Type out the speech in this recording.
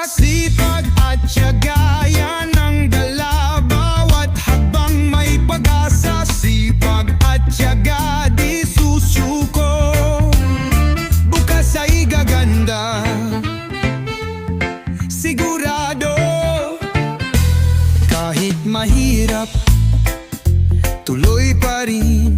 Sipag at tiyaga, yan ang dala. Bawat habang may pag-asa. Sipag at tiyaga, di susuko. Bukas ay gaganda, sigurado. Kahit mahirap, tuloy pa rin